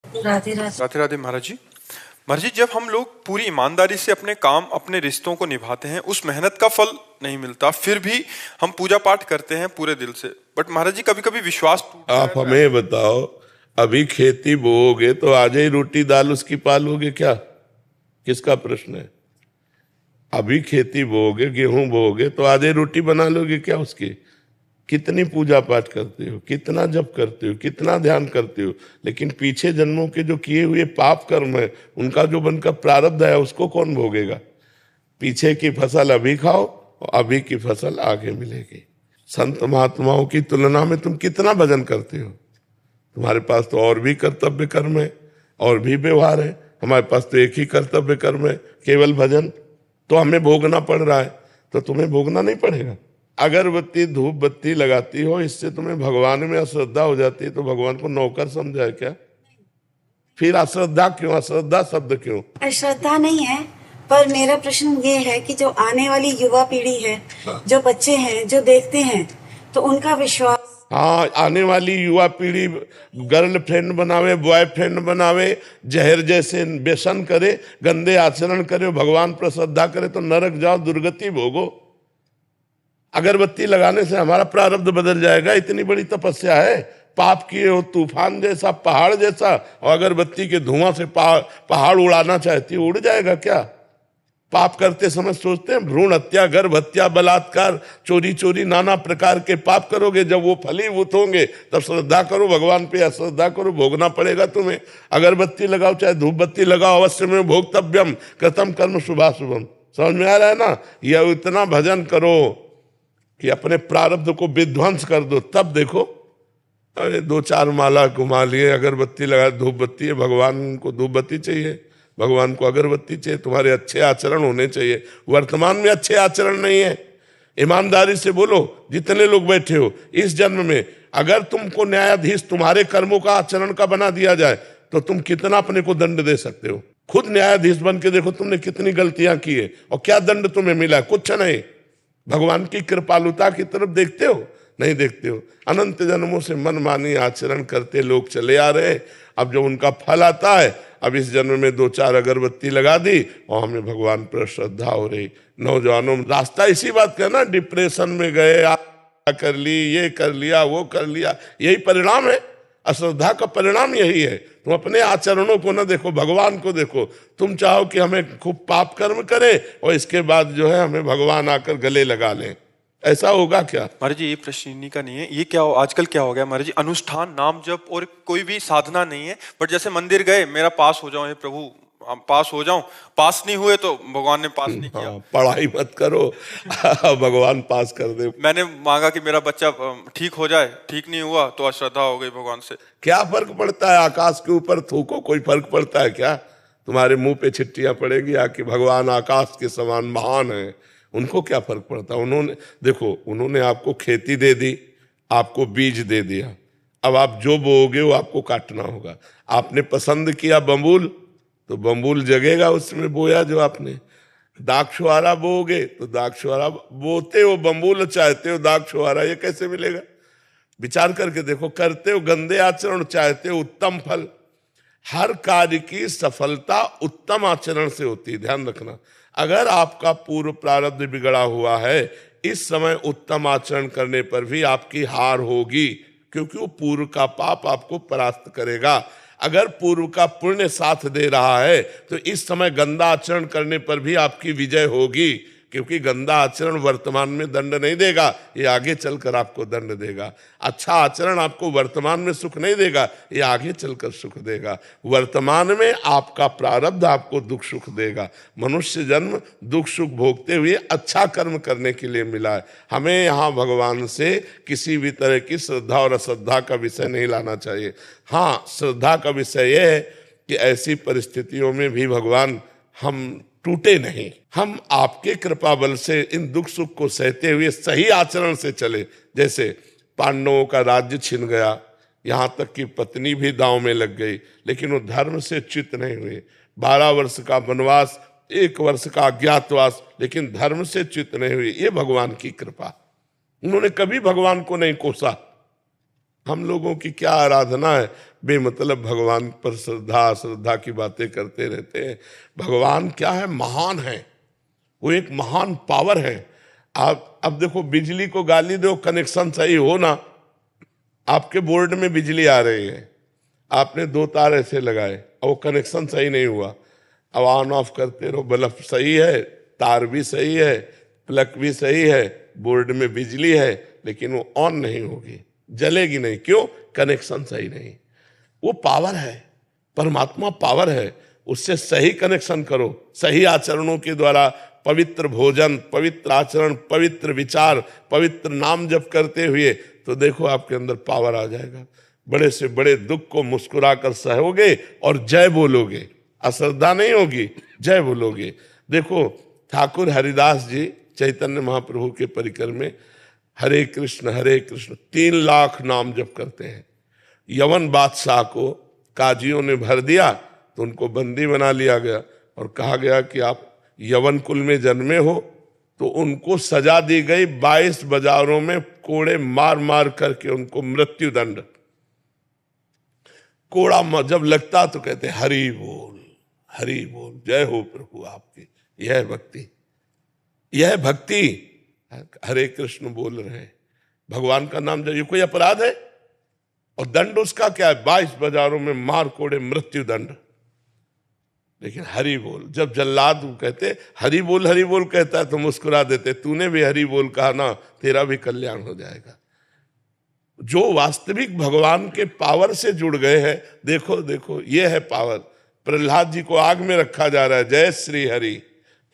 राधे राधे। राधे राधे महाराज जी। महाराज जी, जब हम लोग पूरी ईमानदारी से अपने काम अपने रिश्तों को निभाते हैं, उस मेहनत का फल नहीं मिलता, फिर भी हम पूजा पाठ करते हैं पूरे दिल से, बट महाराज जी कभी कभी विश्वास टूट आप जाता है। हमें बताओ, अभी खेती बोओगे तो आज ही रोटी दाल उसकी पालोगे क्या? किसका प्रश्न है? अभी खेती बोओगे, गेहूं बोओगे तो आज ही रोटी बना लोगे क्या उसकी? कितनी पूजा पाठ करते हो, कितना जप करते हो, कितना ध्यान करते हो, लेकिन पीछे जन्मों के जो किए हुए पाप कर्म है, उनका जो बनकर प्रारब्ध है, उसको कौन भोगेगा? पीछे की फसल अभी खाओ और अभी की फसल आगे मिलेगी। संत महात्माओं की तुलना में तुम कितना भजन करते हो? तुम्हारे पास तो और भी कर्तव्य कर्म है, और भी व्यवहार है। हमारे पास तो एक ही कर्तव्य कर्म है, केवल भजन। तो हमें भोगना पड़ रहा है, तो तुम्हें भोगना नहीं पड़ेगा। अगरबत्ती धूप बत्ती लगाती हो, इससे तुम्हें भगवान में अश्रद्धा हो जाती है, तो भगवान को नौकर समझा है क्या? फिर अश्रद्धा क्यों? अश्रद्धा शब्द क्यों? अश्रद्धा नहीं है, पर मेरा प्रश्न ये है कि जो आने वाली युवा पीढ़ी है, जो बच्चे हैं, जो देखते हैं, तो उनका विश्वास। हाँ, आने वाली युवा पीढ़ी गर्लफ्रेंड बनावे, बॉयफ्रेंड बनावे, जहर जैसे व्यसन करे, गंदे आचरण करे, भगवान पर श्रद्धा करे, तो नरक जाओ, दुर्गति भोगो। अगरबत्ती लगाने से हमारा प्रारब्ध बदल जाएगा? इतनी बड़ी तपस्या है, पाप किए हो तूफान जैसा, पहाड़ जैसा, और अगरबत्ती के धुआं से पहाड़ उड़ाना चाहती है, उड़ जाएगा क्या? पाप करते समय सोचते हैं भ्रूण हत्या, गर्भ हत्या, बलात्कार, चोरी चोरी, नाना प्रकार के पाप करोगे, जब वो फलीभूत होंगे तब श्रद्धा करो भगवान पे, अश्रद्धा करो, भोगना पड़ेगा तुम्हें। अगरबत्ती लगाओ चाहे धूप बत्ती लगाओ, अवश्य में भोक्तव्यम कृतम कर्म शुभाशुभम। समझ में आ रहा है ना? यह इतना भजन करो कि अपने प्रारब्ध को विध्वंस कर दो, तब देखो। अरे 2-4 माला घुमा लिए, अगरबत्ती लगा, धूप बत्ती है, भगवान को धूप बत्ती चाहिए, भगवान को अगरबत्ती चाहिए, तुम्हारे अच्छे आचरण होने चाहिए। वर्तमान में अच्छे आचरण नहीं है। ईमानदारी से बोलो, जितने लोग बैठे हो, इस जन्म में अगर तुमको न्यायाधीश तुम्हारे कर्मों का आचरण का बना दिया जाए, तो तुम कितना अपने को दंड दे सकते हो? खुद न्यायाधीश बन के देखो तुमने कितनी गलतियां की है और क्या दंड तुम्हें मिला? कुछ नहीं। भगवान की कृपालुता की तरफ देखते हो? नहीं देखते हो। अनंत जन्मों से मनमानी आचरण करते लोग चले आ रहे। अब जो उनका फल आता है, अब इस जन्म में 2-4 अगरबत्ती लगा दी और हमें भगवान पर श्रद्धा हो रही। नौजवानों रास्ता इसी बात का ना, डिप्रेशन में गए, कर ली, ये कर लिया, वो कर लिया, यही परिणाम है। अश्रद्धा का परिणाम यही है। तुम अपने आचरणों को ना देखो, भगवान को देखो। तुम चाहो कि हमें खूब पाप कर्म करे और इसके बाद जो है हमें भगवान आकर गले लगा लें, ऐसा होगा क्या? महाराज जी, ये प्रश्न इन्हीं का नहीं है। ये क्या आजकल क्या हो गया महाराज जी, अनुष्ठान नाम जप और कोई भी साधना नहीं है। बट जैसे मंदिर गए, मेरा पास हो जाओ हे प्रभु, हम पास हो जाऊं, पास नहीं हुए तो भगवान ने पास नहीं किया। पढ़ाई मत करो भगवान पास कर दे। मैंने मांगा कि मेरा बच्चा ठीक हो जाए, ठीक नहीं हुआ तो अश्रद्धा हो गई भगवान से। क्या फर्क पड़ता है? आकाश के ऊपर थूको, कोई फर्क पड़ता है क्या? तुम्हारे मुंह पे छिट्टियां पड़ेगी आके, भगवान आकाश के समान महान है, उनको क्या फर्क पड़ता? उन्होंने देखो, उन्होंने आपको खेती दे दी, आपको बीज दे दिया, अब आप जो बोओगे वो आपको काटना होगा। आपने पसंद किया बम्बूल, तो बम्बूल जगेगा उसमें बोया जो आपने। दाक्षुआरा बोओगे तो दाक्षुआरा, बोते हो बम्बूल, चाहते हो दाक्षुआरा, ये कैसे मिलेगा? विचार करके देखो। करते हो गंदे आचरण, चाहते हो उत्तम फल। हर कार्य की सफलता उत्तम आचरण से होती है, ध्यान रखना। अगर आपका पूर्व प्रारब्ध बिगड़ा हुआ है, इस समय उत्तम आचरण करने पर भी आपकी हार होगी, क्योंकि वो पूर्व का पाप आपको परास्त करेगा। अगर पूर्व का पुण्य साथ दे रहा है, तो इस समय गंदा आचरण करने पर भी आपकी विजय होगी, क्योंकि गंदा आचरण वर्तमान में दंड नहीं देगा, ये आगे चलकर आपको दंड देगा। अच्छा आचरण आपको वर्तमान में सुख नहीं देगा, ये आगे चलकर सुख देगा। वर्तमान में आपका प्रारब्ध आपको दुख सुख देगा। मनुष्य जन्म दुख सुख भोगते हुए अच्छा कर्म करने के लिए मिला है। हमें यहाँ भगवान से किसी भी तरह की श्रद्धा और अश्रद्धा का विषय नहीं लाना चाहिए। हाँ, श्रद्धा का विषय यह है कि ऐसी परिस्थितियों में भी भगवान हम टूटे नहीं, हम आपके कृपा बल से इन दुख सुख को सहते हुए सही आचरण से चले। जैसे पांडवों का राज्य छिन गया, यहाँ तक कि पत्नी भी दांव में लग गई, लेकिन वो धर्म से च्युत नहीं हुए। 12 वर्ष का वनवास, 1 वर्ष का अज्ञातवास, लेकिन धर्म से च्युत नहीं हुए। ये भगवान की कृपा। उन्होंने कभी भगवान को नहीं कोसा। हम लोगों की क्या आराधना है, बेमतलब भगवान पर श्रद्धा श्रद्धा की बातें करते रहते हैं। भगवान क्या है? महान है, वो एक महान पावर है। आप अब देखो, बिजली को गाली दो, कनेक्शन सही हो ना, आपके बोर्ड में बिजली आ रही है, आपने 2 तार ऐसे लगाए और वो कनेक्शन सही नहीं हुआ, अब ऑन ऑफ करते रहो, बल्ब सही है, तार भी सही है, प्लग भी सही है, बोर्ड में बिजली है, लेकिन वो ऑन नहीं होगी, जलेगी नहीं। क्यों? कनेक्शन सही नहीं। वो पावर है, परमात्मा पावर है, उससे सही कनेक्शन करो, सही आचरणों के द्वारा, पवित्र भोजन, पवित्र आचरण, पवित्र विचार, पवित्र नाम जप करते हुए, तो देखो आपके अंदर पावर आ जाएगा। बड़े से बड़े दुख को मुस्कुराकर सहोगे और जय बोलोगे, अश्रद्धा नहीं होगी, जय बोलोगे। देखो ठाकुर हरिदास जी चैतन्य महाप्रभु के परिकर में हरे कृष्ण 3 लाख नाम जप करते हैं। यवन बादशाह को काजियों ने भर दिया तो उनको बंदी बना लिया गया और कहा गया कि आप यवन कुल में जन्मे हो, तो उनको सजा दी गई 22 बाजारों में कोड़े मार मार करके उनको मृत्यु दंड। कोड़ा जब लगता तो कहते हरि बोल, जय हो प्रभु आपकी। यह भक्ति, यह भक्ति। हरे कृष्ण बोल रहे हैं, भगवान का नाम जब, ये कोई अपराध है? और दंड उसका क्या है? 22 बाजारों में मार कोड़े मृत्यु दंड। लेकिन हरि बोल, जब जल्लाद कहते हरि बोल कहता है तो मुस्कुरा देते, तूने भी हरि बोल कहा ना, तेरा भी कल्याण हो जाएगा। जो वास्तविक भगवान के पावर से जुड़ गए हैं, देखो ये है पावर। प्रहलाद जी को आग में रखा जा रहा है, जय श्री हरि।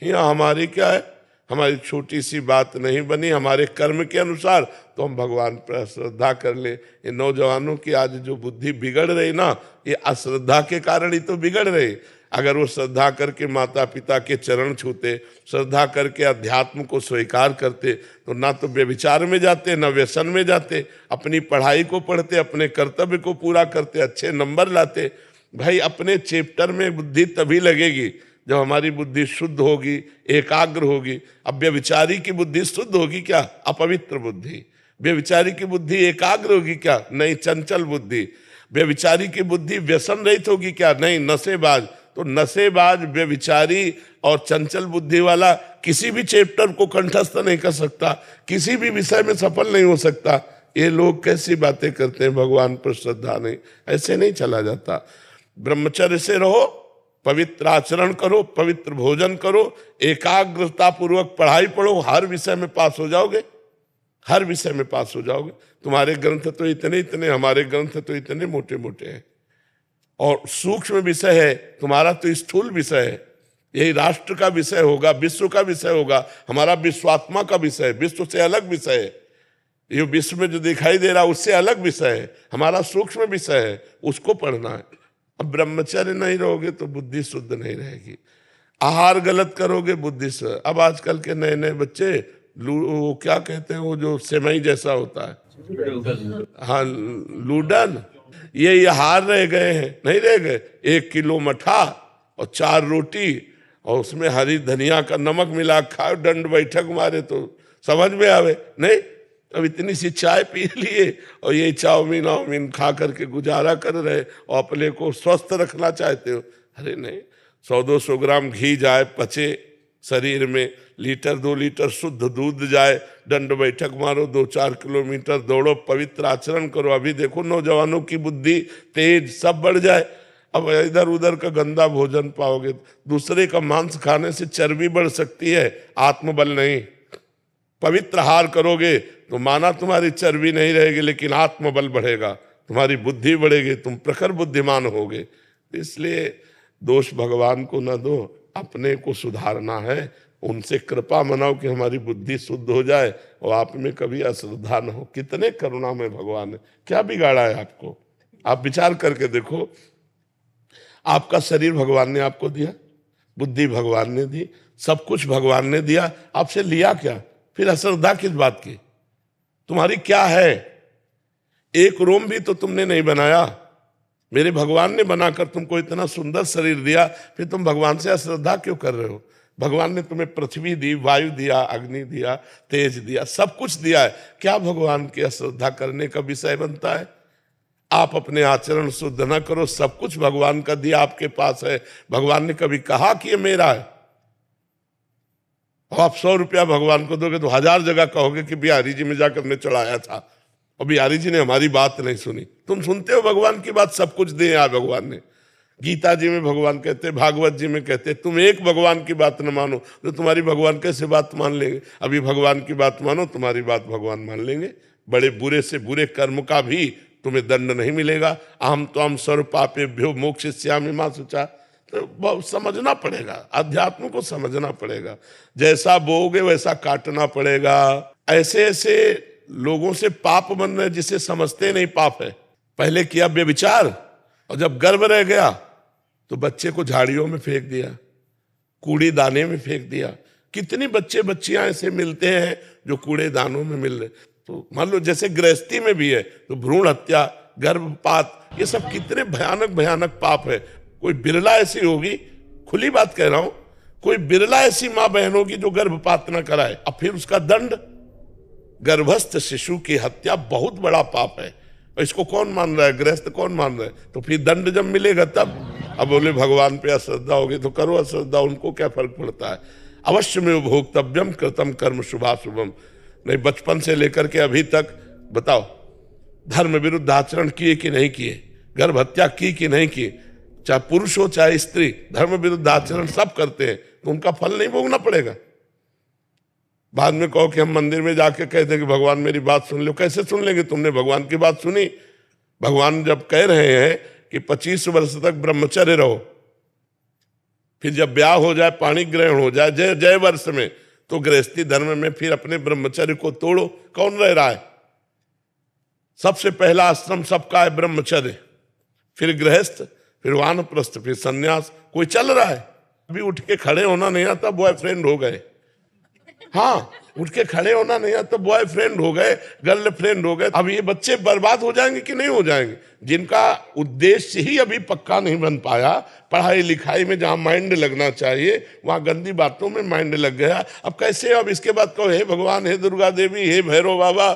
यहाँ हमारी क्या है? हमारी छोटी सी बात नहीं बनी, हमारे कर्म के अनुसार तो हम भगवान पर श्रद्धा कर ले। ये नौजवानों की आज जो बुद्धि बिगड़ रही ना, ये अश्रद्धा के कारण ही तो बिगड़ रही। अगर वो श्रद्धा करके माता पिता के चरण छूते, श्रद्धा करके अध्यात्म को स्वीकार करते, तो ना तो व्यभिचार में जाते, ना व्यसन में जाते, अपनी पढ़ाई को पढ़ते, अपने कर्तव्य को पूरा करते, अच्छे नंबर लाते। भाई अपने चैप्टर में बुद्धि तभी लगेगी जब हमारी बुद्धि शुद्ध होगी, एकाग्र होगी। अब व्यभिचारी की बुद्धि शुद्ध होगी क्या? अपवित्र बुद्धि। व्यभिचारी की बुद्धि एकाग्र होगी क्या? नहीं, चंचल बुद्धि। व्यभिचारी की बुद्धि व्यसन रहित होगी क्या? नहीं, नशेबाज। तो नशेबाज, व्यभिचारी और चंचल बुद्धि वाला किसी भी चैप्टर को कंठस्थ नहीं कर सकता, किसी भी विषय में सफल नहीं हो सकता। ये लोग कैसी बातें करते हैं, भगवान पर श्रद्धा नहीं, ऐसे नहीं चला जाता। ब्रह्मचर्य से रहो, पवित्र आचरण करो, पवित्र भोजन करो, एकाग्रता पूर्वक पढ़ाई पढ़ो, हर विषय में पास हो जाओगे, हर विषय में पास हो जाओगे। तुम्हारे ग्रंथ तो इतने, हमारे ग्रंथ तो इतने मोटे मोटे हैं, और सूक्ष्म विषय है, तुम्हारा तो स्थूल विषय है। यही राष्ट्र का विषय होगा, विश्व का विषय होगा, हमारा विश्वात्मा का विषय है, विश्व से अलग विषय है। ये विश्व में जो दिखाई दे रहा उससे अलग विषय है, हमारा सूक्ष्म विषय है, उसको पढ़ना है। अब ब्रह्मचर्य नहीं रहोगे तो बुद्धि शुद्ध नहीं रहेगी। आहार गलत करोगे, बुद्धि से। अब आजकल के नए नए बच्चे वो क्या कहते हैं, वो जो सेमई जैसा होता है, हाँ लूडन, ये हार रह गए हैं, नहीं रह गए। 1 किलो मठा और 4 रोटी और उसमें हरी धनिया का नमक मिला खाओ, दंड बैठक मारे तो समझ में आवे नहीं। अब इतनी सी चाय पी लिए और ये चाउमीन खा करके गुजारा कर रहे और अपने को स्वस्थ रखना चाहते हो। अरे नहीं, 100-200 ग्राम घी जाए, पचे शरीर में, 1-2 लीटर शुद्ध दूध जाए, दंड बैठक मारो, 2-4 किलोमीटर दौड़ो, पवित्र आचरण करो। अभी देखो नौजवानों की बुद्धि तेज सब बढ़ जाए। अब इधर उधर का गंदा भोजन पाओगे, दूसरे का मांस खाने से चर्बी बढ़ सकती है, आत्मबल नहीं। पवित्र आहार करोगे तो माना तुम्हारी चर्बी नहीं रहेगी, लेकिन आत्मबल बढ़ेगा, तुम्हारी बुद्धि बढ़ेगी, तुम प्रखर बुद्धिमान होगे। इसलिए दोष भगवान को न दो, अपने को सुधारना है, उनसे कृपा मनाओ कि हमारी बुद्धि शुद्ध हो जाए और आप में कभी अश्रद्धा न हो। कितने करुणा में भगवान है, क्या बिगाड़ा है आपको? आप विचार करके देखो, आपका शरीर भगवान ने आपको दिया, बुद्धि भगवान ने दी, सब कुछ भगवान ने दिया, आपसे लिया क्या? फिर अश्रद्धा किस बात की? तुम्हारी क्या है? एक रोम भी तो तुमने नहीं बनाया, मेरे भगवान ने बनाकर तुमको इतना सुंदर शरीर दिया, फिर तुम भगवान से अश्रद्धा क्यों कर रहे हो? भगवान ने तुम्हें पृथ्वी दी, वायु दिया, अग्नि दिया, तेज दिया, सब कुछ दिया है, क्या भगवान की अश्रद्धा करने का विषय बनता है? आप अपने आचरण शुद्ध ना करो, सब कुछ भगवान का दिया आपके पास है। भगवान ने कभी कहा कि ये मेरा है? आप 100 रुपया भगवान को दोगे तो 1000 जगह कहोगे कि बिहारी जी में जाकर मैं चढ़ाया था और बिहारी जी ने हमारी बात नहीं सुनी। तुम सुनते हो भगवान की बात, सब कुछ दिया है भगवान ने। गीता जी में भगवान कहते, भागवत जी में कहते, तुम एक भगवान की बात न मानो तो तुम्हारी भगवान कैसे बात मान लेंगे? अभी भगवान की बात मानो, तुम्हारी बात भगवान मान लेंगे। बड़े बुरे से बुरे कर्म का भी तुम्हें दंड नहीं मिलेगा। अहम त्वं सर्व पापेभ्यो मोक्षयिष्यामि मा शुचा। तो समझना पड़ेगा, अध्यात्म को समझना पड़ेगा। जैसा बोओगे वैसा काटना पड़ेगा। ऐसे ऐसे लोगों से पाप बन रहे जिसे समझते नहीं पाप है। पहले किया व्यभिचार और जब गर्भ रह गया तो बच्चे को झाड़ियों में फेंक दिया, कूड़े दाने में फेंक दिया। कितनी बच्चे बच्चियां ऐसे मिलते हैं जो कूड़े दानों में मिल रहे। तो मान लो जैसे गृहस्थी में भी है तो भ्रूण हत्या, गर्भपात, ये सब कितने भयानक भयानक पाप है। कोई बिरला ऐसी होगी, खुली बात कह रहा हूं, कोई बिरला ऐसी मां बहन होगी जो गर्भपात न कराए। अब फिर उसका दंड, गर्भस्थ शिशु की हत्या बहुत बड़ा पाप है। इसको कौन मान रहा है? गृहस्थ कौन मान रहा है? तो फिर दंड जब मिलेगा तब। अब बोले भगवान पे अश्रद्धा होगी तो करो अश्रद्धा, उनको क्या फर्क पड़ता है। अवश्य में भोक्तव्यम कृतम कर्म शुभाशुभम। नहीं, बचपन से लेकर के अभी तक बताओ, धर्म विरुद्ध आचरण किए कि नहीं किए? गर्भ हत्या की नहीं की? चाहे पुरुष हो चाहे स्त्री, धर्म विरुद्ध आचरण सब करते हैं, तो उनका फल नहीं भोगना पड़ेगा? बाद में कहो कि हम मंदिर में जाके कह दें कि भगवान मेरी बात सुन लो। कैसे सुन लेंगे? तुमने भगवान की बात सुनी? भगवान जब कह रहे हैं कि 25 वर्ष तक ब्रह्मचर्य रहो, फिर जब ब्याह हो जाए, पाणी ग्रहण हो जाए जय वर्ष में, तो गृहस्थी धर्म में फिर अपने ब्रह्मचर्य को तोड़ो। कौन रह रहा है? सबसे पहला आश्रम सबका है ब्रह्मचर्य, फिर गृहस्थ, फिर वानप्रस्थ, फिर सन्यास। कोई चल रहा है? अभी उठ के खड़े होना नहीं आता, बॉयफ्रेंड हो गए। हाँ, उठ के खड़े होना नहीं आता, बॉयफ्रेंड हो गए, गर्लफ्रेंड हो गए। अब ये बच्चे बर्बाद हो जाएंगे कि नहीं हो जाएंगे? जिनका उद्देश्य ही अभी पक्का नहीं बन पाया, पढ़ाई लिखाई में जहां माइंड लगना चाहिए वहां गंदी बातों में माइंड लग गया। अब कैसे? अब इसके बाद कहो हे भगवान, हे दुर्गा देवी, हे भैरव बाबा।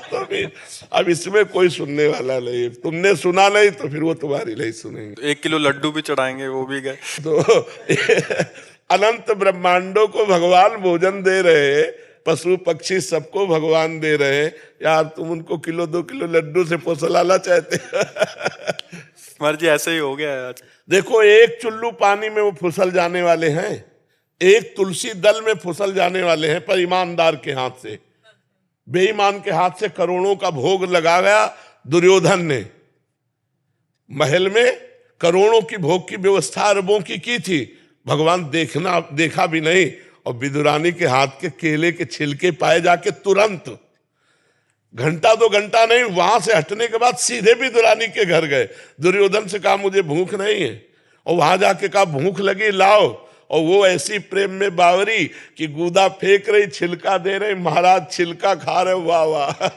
तो फिर अब इसमें कोई सुनने वाला नहीं। तुमने सुना नहीं तो फिर वो तुम्हारी नहीं सुनेंगे। 1 किलो लड्डू भी चढ़ाएंगे, वो भी गए। तो अनंत ब्रह्मांडों को भगवान भोजन दे रहे, पशु पक्षी सबको भगवान दे रहे। यार तुम उनको 1-2 किलो लड्डू से फुसलाना चाहते? कुमार जी ऐसे ही हो गया है आज। देखो, एक चुल्लू पानी में वो फुसल जाने वाले हैं, एक तुलसी दल में फुसल जाने वाले हैं, पर ईमानदार के हाथ से। बेईमान के हाथ से करोड़ों का भोग लगा गया दुर्योधन ने। महल में करोड़ों की भोग की व्यवस्था अरबों की थी, भगवान देखा भी नहीं। और विदुरानी के हाथ के केले के छिलके पाए जाके तुरंत, घंटा 2 घंटा नहीं, वहां से हटने के बाद सीधे विदुरानी के घर गए। दुर्योधन से कहा मुझे भूख नहीं है, और वहां जाके कहा भूख लगी लाओ। और वो ऐसी प्रेम में बावरी कि गूदा फेंक रही, छिलका दे रही, महाराज छिलका खा रहे। वाह वाह।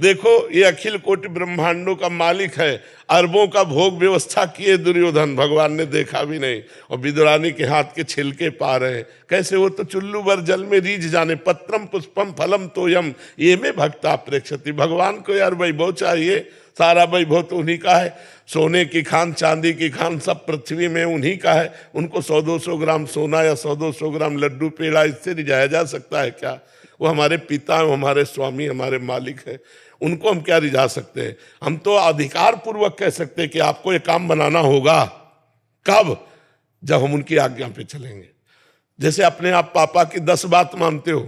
देखो, ये अखिल कोटि ब्रह्मांडों का मालिक है, अरबों का भोग व्यवस्था किए दुर्योधन, भगवान ने देखा भी नहीं। और विदुरानी के हाथ के छिलके पा रहे हैं। कैसे? वो तो चुल्लू भर जल में रीझ जाने। पत्रम पुष्पम फलम तोयम ये में भक्ता प्रेक्षति। भगवान को यार वैभव चाहिए, सारा वैभव तो उन्हीं का है। सोने की खान, चांदी की खान, सब पृथ्वी में उन्हीं का है। उनको 100-200 ग्राम सोना या 100-200 ग्राम लड्डू पेड़ा इससे रिझाया जा सकता है क्या? वो हमारे पिता, हमारे स्वामी, हमारे मालिक है। उनको हम क्या रिझा सकते हैं? हम तो अधिकार पूर्वक कह सकते हैं कि आपको ये काम बनाना होगा। कब? जब हम उनकी आज्ञा पे चलेंगे। जैसे अपने आप पापा की 10 बात मानते हो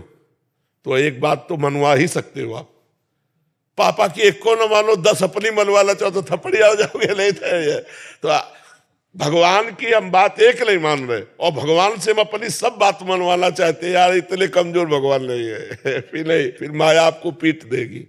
तो एक बात तो मनवा ही सकते हो आप। पापा की एक को न मानो, 10 अपनी मनवाना चाहो तो थपड़िया हो जाओगे। नहीं तो भगवान की हम बात एक नहीं मान रहे, और भगवान से हम अपनी सब बात मनवाना चाहते हैं। यार इतने कमजोर भगवान नहीं है। फिर नहीं, फिर माया आपको पीट देगी।